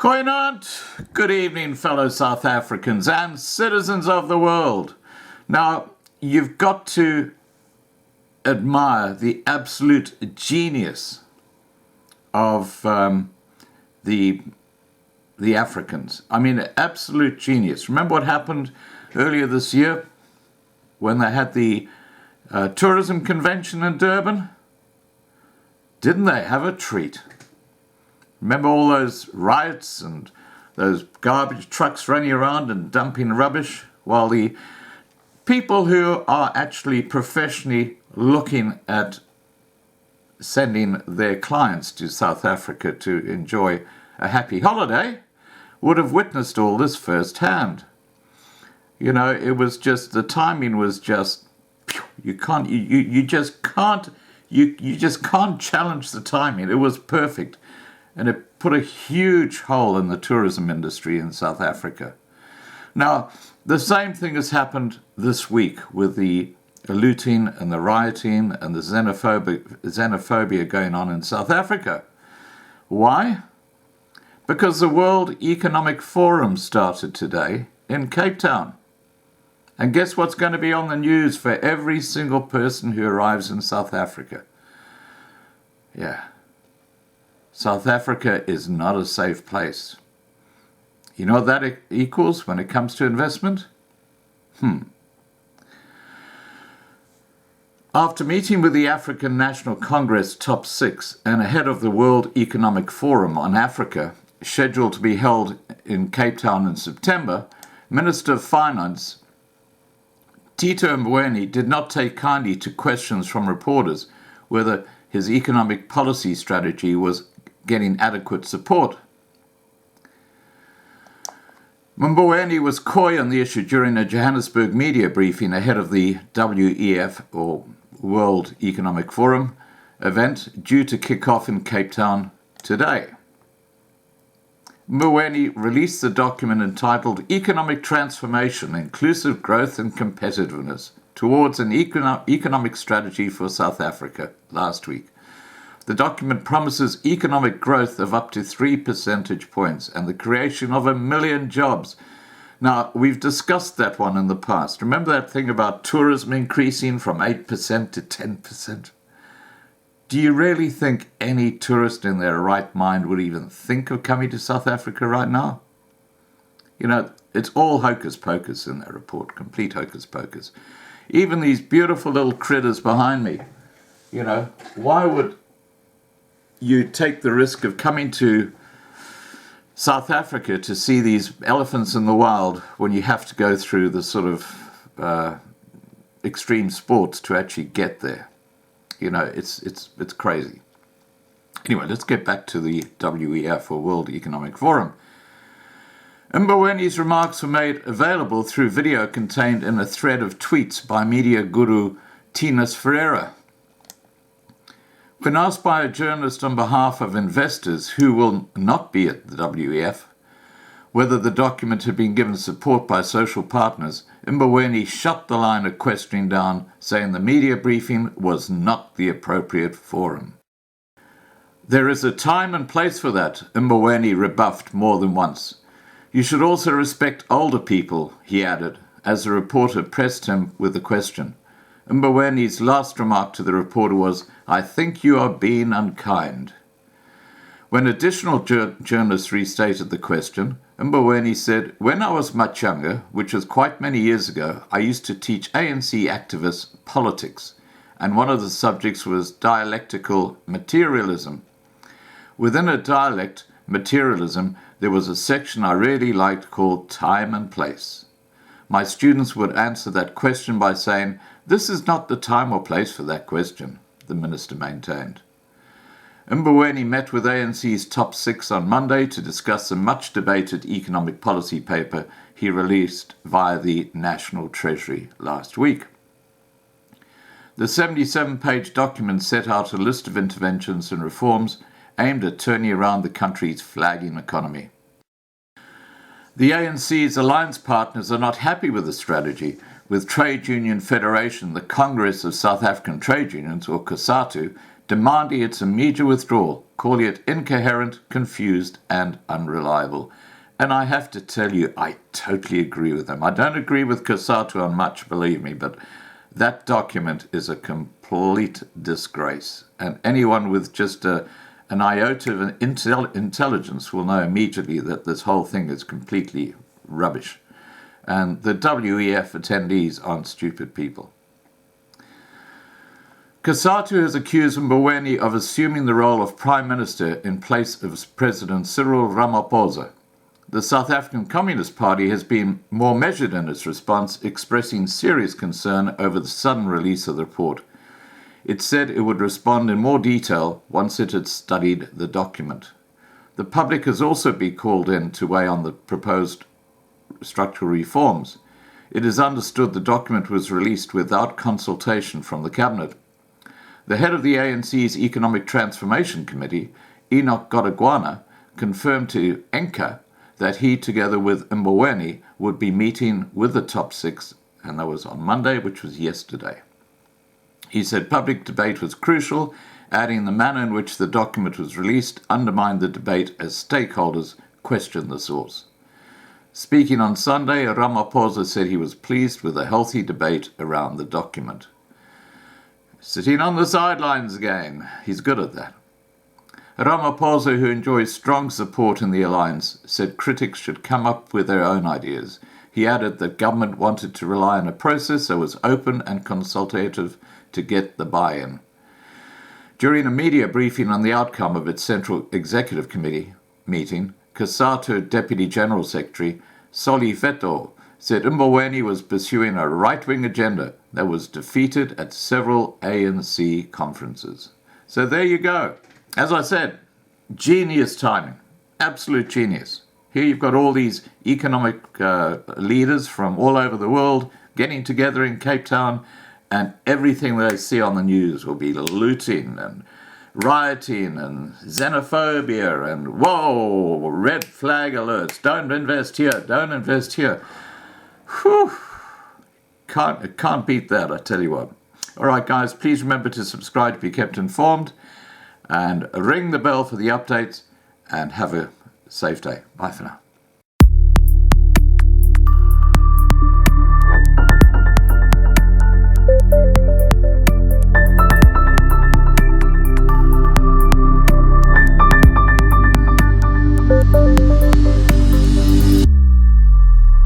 Goeienaand. Good evening, fellow South Africans and citizens of the world. Now, you've got to admire the absolute genius of the Africans. I mean, absolute genius. Remember what happened earlier this year when they had the tourism convention in Durban? Didn't they have a treat? Remember all those riots and those garbage trucks running around and dumping rubbish while the people who are actually professionally looking at sending their clients to South Africa to enjoy a happy holiday would have witnessed all this firsthand. You know, it was just, the timing was just, you just can't challenge the timing. It was perfect. And it put a huge hole in the tourism industry in South Africa. Now, the same thing has happened this week with the looting and the rioting and the xenophobia going on in South Africa. Why? Because the World Economic Forum started today in Cape Town. And guess what's going to be on the news for every single person who arrives in South Africa? Yeah. South Africa is not a safe place. You know what that equals when it comes to investment? After meeting with the African National Congress Top 6 and ahead of the World Economic Forum on Africa, scheduled to be held in Cape Town in September, Minister of Finance Tito Mboweni did not take kindly to questions from reporters whether his economic policy strategy was getting adequate support. Mboweni was coy on the issue during a Johannesburg media briefing ahead of the WEF, or World Economic Forum, event due to kick off in Cape Town today. Mboweni released the document entitled Economic Transformation, Inclusive Growth and Competitiveness towards an Economic Strategy for South Africa last week. The document promises economic growth of up to 3 percentage points and the creation of 1 million jobs. Now, we've discussed that one in the past. Remember that thing about tourism increasing from 8% to 10%? Do you really think any tourist in their right mind would even think of coming to South Africa right now? You know, it's all hocus pocus in that report, complete hocus pocus. Even these beautiful little critters behind me, you know, why would you take the risk of coming to South Africa to see these elephants in the wild when you have to go through the sort of extreme sports to actually get there? You know, it's crazy. Anyway, let's get back to the WEF, or World Economic Forum. Mboweni's remarks were made available through video contained in a thread of tweets by media guru Tinus Ferreira. When asked by a journalist on behalf of investors who will not be at the WEF whether the document had been given support by social partners, Mboweni shut the line of questioning down, saying the media briefing was not the appropriate forum. There is a time and place for that, Mboweni rebuffed more than once. You should also respect older people, he added, as the reporter pressed him with the question. Mboweni's last remark to the reporter was, I think you are being unkind. When additional journalists restated the question, Mboweni said, when I was much younger, which was quite many years ago, I used to teach ANC activists politics, and one of the subjects was dialectical materialism. Within a dialect, materialism, there was a section I really liked called time and place. My students would answer that question by saying, this is not the time or place for that question, the minister maintained. Mboweni met with ANC's top 6 on Monday to discuss a much-debated economic policy paper he released via the National Treasury last week. The 77-page document set out a list of interventions and reforms aimed at turning around the country's flagging economy. The ANC's alliance partners are not happy with the strategy, with Trade Union Federation, the Congress of South African Trade Unions, or COSATU, demanding its immediate withdrawal, calling it incoherent, confused, and unreliable. And I have to tell you, I totally agree with them. I don't agree with Cosatu on much, believe me, but that document is a complete disgrace. And anyone with just an iota of intelligence will know immediately that this whole thing is completely rubbish. And the WEF attendees aren't stupid people. Cosatu has accused Mboweni of assuming the role of Prime Minister in place of President Cyril Ramaphosa. The South African Communist Party has been more measured in its response, expressing serious concern over the sudden release of the report. It said it would respond in more detail once it had studied the document. The public has also been called in to weigh on the proposed structural reforms. It is understood the document was released without consultation from the Cabinet. The head of the ANC's Economic Transformation Committee, Enoch Godongwana, confirmed to Enka that he, together with Mboweni, would be meeting with the top six, and that was on Monday, which was yesterday. He said public debate was crucial, adding the manner in which the document was released undermined the debate as stakeholders questioned the source. Speaking on Sunday, Ramaphosa said he was pleased with a healthy debate around the document. Sitting on the sidelines again, he's good at that. Ramaphosa, who enjoys strong support in the alliance, said critics should come up with their own ideas. He added that government wanted to rely on a process that was open and consultative to get the buy-in. During a media briefing on the outcome of its Central Executive Committee meeting, Cosatu Deputy General Secretary Soli Feto said Mboweni was pursuing a right-wing agenda that was defeated at several ANC conferences. So there you go. As I said, genius timing, absolute genius. Here you've got all these economic leaders from all over the world getting together in Cape Town, and everything they see on the news will be looting and rioting and xenophobia and, whoa, red flag alerts, don't invest here, don't invest here. Whew. Can't beat that, I tell you what. All right, guys, please remember to subscribe to be kept informed and ring the bell for the updates, and have a safe day. Bye for now.